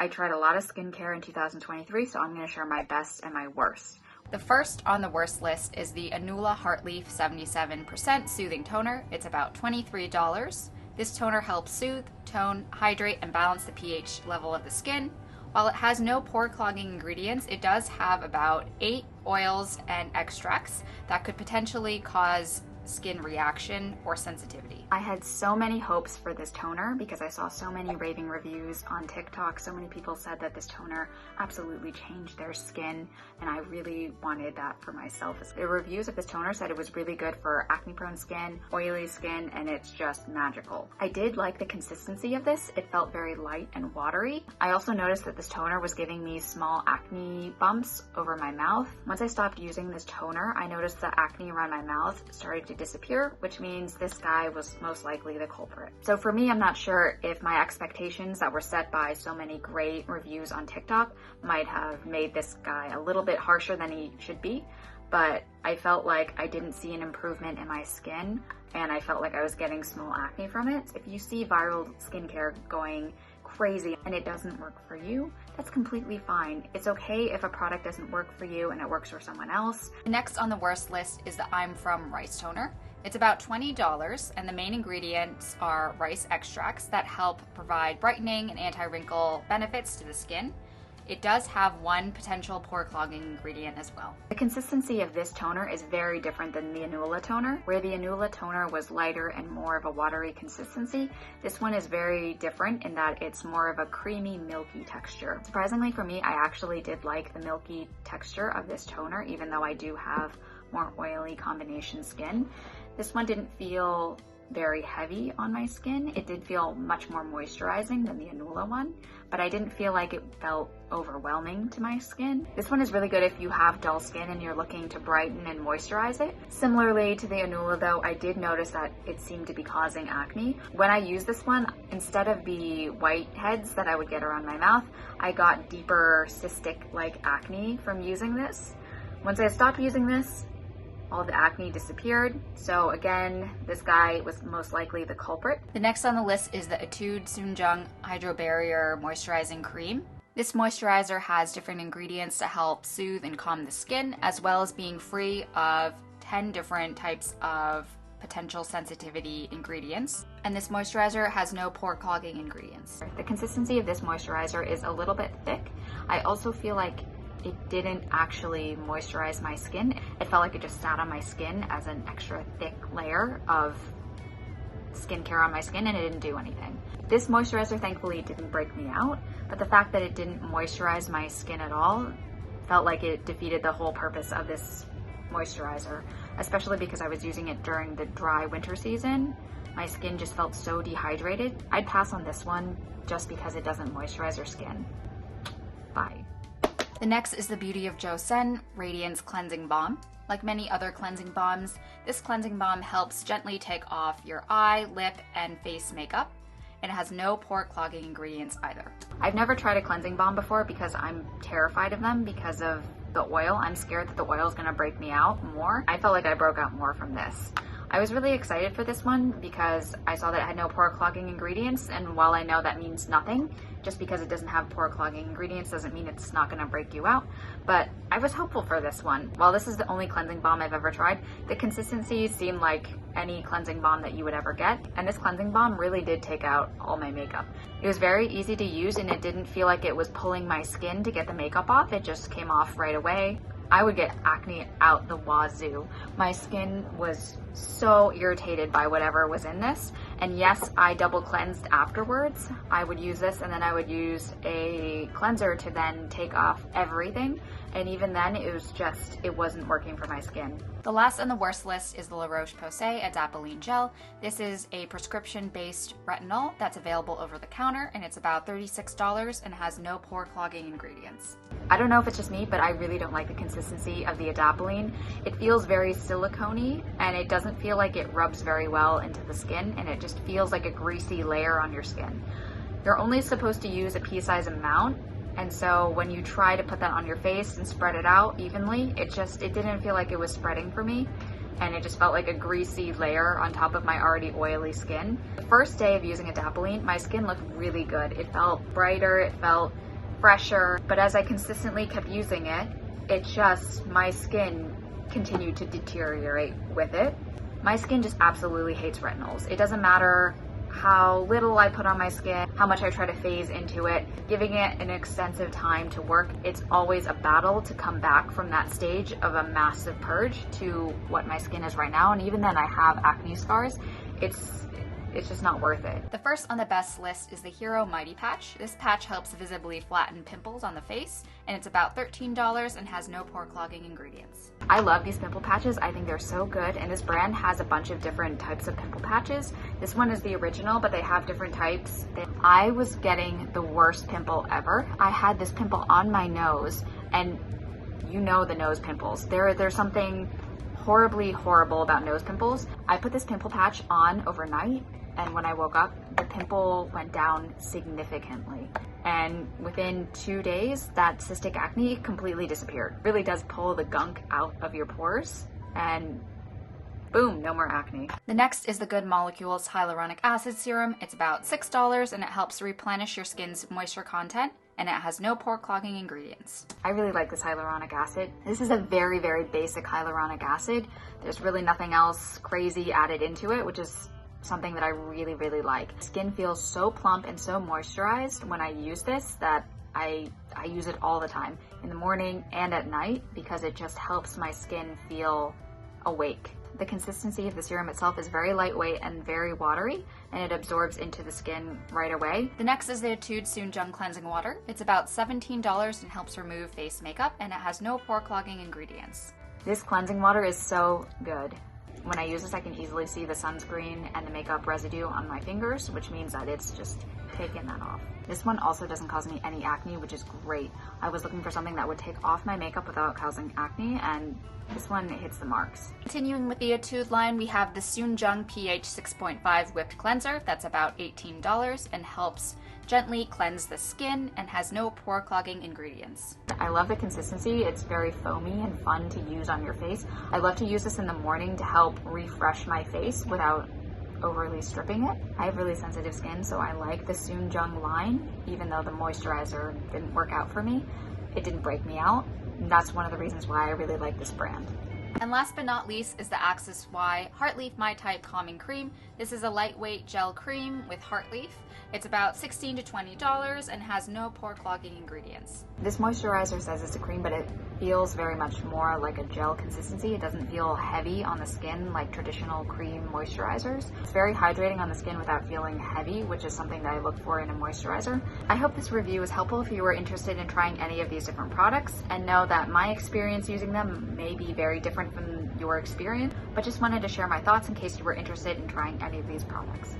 I tried a lot of skincare in 2023, so I'm going to share my best and my worst. The first on the worst list is the Anula Heartleaf 77% Soothing Toner. It's about $23. This toner helps soothe, tone, hydrate, and balance the pH level of the skin. While it has no pore clogging ingredients, it does have about 8 oils and extracts that could potentially cause skin reaction or sensitivity. I had so many hopes for this toner because I saw so many raving reviews on TikTok. So many people said that this toner absolutely changed their skin, and I really wanted that for myself. The reviews of this toner said it was really good for acne prone skin, oily skin, and it's just magical. I did like the consistency of this. It felt very light and watery. I also noticed that this toner was giving me small acne bumps over my mouth. Once I stopped using this toner, I noticed the acne around my mouth started to disappear, which means this guy was most likely the culprit. So for me, I'm not sure if my expectations that were set by so many great reviews on TikTok might have made this guy a little bit harsher than he should be, but I felt like I didn't see an improvement in my skin, and I felt like I was getting small acne from it. If you see viral skincare going crazy and it doesn't work for you, that's completely fine. It's okay if a product doesn't work for you and it works for someone else. Next on the worst list is the I'm From Rice Toner. It's about $20, and the main ingredients are rice extracts that help provide brightening and anti-wrinkle benefits to the skin. It does have one potential pore clogging ingredient as well. The consistency of this toner is very different than the Anula toner. Where the Anula toner was lighter and more of a watery consistency, this one is very different in that it's more of a creamy, milky texture. Surprisingly for me, I actually did like the milky texture of this toner, even though I do have more oily combination skin. This one didn't feel very heavy on my skin. It did feel much more moisturizing than the Anula one, but I didn't feel like it felt overwhelming to my skin. This one is really good if you have dull skin and you're looking to brighten and moisturize it. Similarly to the Anula though, I did notice that it seemed to be causing acne. When I used this one, instead of the whiteheads that I would get around my mouth, I got deeper cystic-like acne from using this. Once I stopped using this, all the acne disappeared. So again, this guy was most likely the culprit. The next on the list is the Etude Soonjung Hydro Barrier Moisturizing Cream. This moisturizer has different ingredients to help soothe and calm the skin, as well as being free of 10 different types of potential sensitivity ingredients. And this moisturizer has no pore clogging ingredients. The consistency of this moisturizer is a little bit thick. I also feel like it didn't actually moisturize my skin. It felt like it just sat on my skin as an extra thick layer of skincare on my skin, and it didn't do anything. This moisturizer thankfully didn't break me out, but the fact that it didn't moisturize my skin at all felt like it defeated the whole purpose of this moisturizer, especially because I was using it during the dry winter season. My skin just felt so dehydrated. I'd pass on this one just because it doesn't moisturize your skin. Bye. The next is the Beauty of Joseon Radiance Cleansing Balm. Like many other cleansing balms, this cleansing balm helps gently take off your eye, lip, and face makeup. It has no pore clogging ingredients either. I've never tried a cleansing balm before because I'm terrified of them because of the oil. I'm scared that the oil is going to break me out more. I felt like I broke out more from this. I was really excited for this one because I saw that it had no pore clogging ingredients, and while I know that means nothing, just because it doesn't have pore clogging ingredients doesn't mean it's not going to break you out, but I was hopeful for this one. While this is the only cleansing balm I've ever tried, the consistency seemed like any cleansing balm that you would ever get, and this cleansing balm really did take out all my makeup. It was very easy to use, and it didn't feel like it was pulling my skin to get the makeup off. It just came off right away. I would get acne out the wazoo. My skin was so irritated by whatever was in this. And yes, I double cleansed afterwards. I would use this and then I would use a cleanser to then take off everything. And even then, it wasn't working for my skin. The last on the worst list is the La Roche-Posay Adapalene Gel. This is a prescription-based retinol that's available over the counter, and it's about $36 and has no pore clogging ingredients. I don't know if it's just me, but I really don't like the consistency of the Adapalene. It feels very silicone-y, and it doesn't feel like it rubs very well into the skin, and it just feels like a greasy layer on your skin. You're only supposed to use a pea-size amount, and so when you try to put that on your face and spread it out evenly, it didn't feel like it was spreading for me, and it just felt like a greasy layer on top of my already oily skin. The first day of using Adapalene, my skin looked really good. It felt brighter, it felt fresher, but as I consistently kept using it, my skin continued to deteriorate with it. My skin just absolutely hates retinols. It doesn't matter how little I put on my skin, how much I try to phase into it, giving it an extensive time to work. It's always a battle to come back from that stage of a massive purge to what my skin is right now. And even then I have acne scars. It's just not worth it. The first on the best list is the Hero Mighty Patch. This patch helps visibly flatten pimples on the face, and it's about $13 and has no pore clogging ingredients. I love these pimple patches. I think they're so good, and this brand has a bunch of different types of pimple patches. This one is the original, but they have different types. I was getting the worst pimple ever. I had this pimple on my nose, and you know the nose pimples. There's something horribly horrible about nose pimples. I put this pimple patch on overnight, and when I woke up, the pimple went down significantly. And within 2 days, that cystic acne completely disappeared. It really does pull the gunk out of your pores, and boom, no more acne. The next is the Good Molecules Hyaluronic Acid Serum. It's about $6 and it helps replenish your skin's moisture content, and it has no pore clogging ingredients. I really like this hyaluronic acid. This is a very, very basic hyaluronic acid. There's really nothing else crazy added into it, which is something that I really, really like. Skin feels so plump and so moisturized when I use this that I use it all the time, in the morning and at night, because it just helps my skin feel awake. The consistency of the serum itself is very lightweight and very watery, and it absorbs into the skin right away. The next is the Etude Soonjung Cleansing Water. It's about $17 and helps remove face makeup, and it has no pore clogging ingredients. This cleansing water is so good. When I use this, I can easily see the sunscreen and the makeup residue on my fingers, which means that it's just taken that off. This one also doesn't cause me any acne, which is great. I was looking for something that would take off my makeup without causing acne, and this one hits the marks. Continuing with the Etude line, we have the Soonjung pH 6.5 Whipped Cleanser. That's about $18 and helps gently cleanse the skin and has no pore clogging ingredients. I love the consistency. It's very foamy and fun to use on your face. I love to use this in the morning to help refresh my face without overly stripping it. I have really sensitive skin, so I like the Soonjung line. Even though the moisturizer didn't work out for me, it didn't break me out. And that's one of the reasons why I really like this brand. And last but not least is the Axis Y Heartleaf My Type Calming Cream. This is a lightweight gel cream with Heartleaf. It's about $16 to $20 and has no pore clogging ingredients. This moisturizer says it's a cream, but it feels very much more like a gel consistency. It doesn't feel heavy on the skin like traditional cream moisturizers. It's very hydrating on the skin without feeling heavy, which is something that I look for in a moisturizer. I hope this review was helpful if you were interested in trying any of these different products, and know that my experience using them may be very different from your experience, but just wanted to share my thoughts in case you were interested in trying any of these products.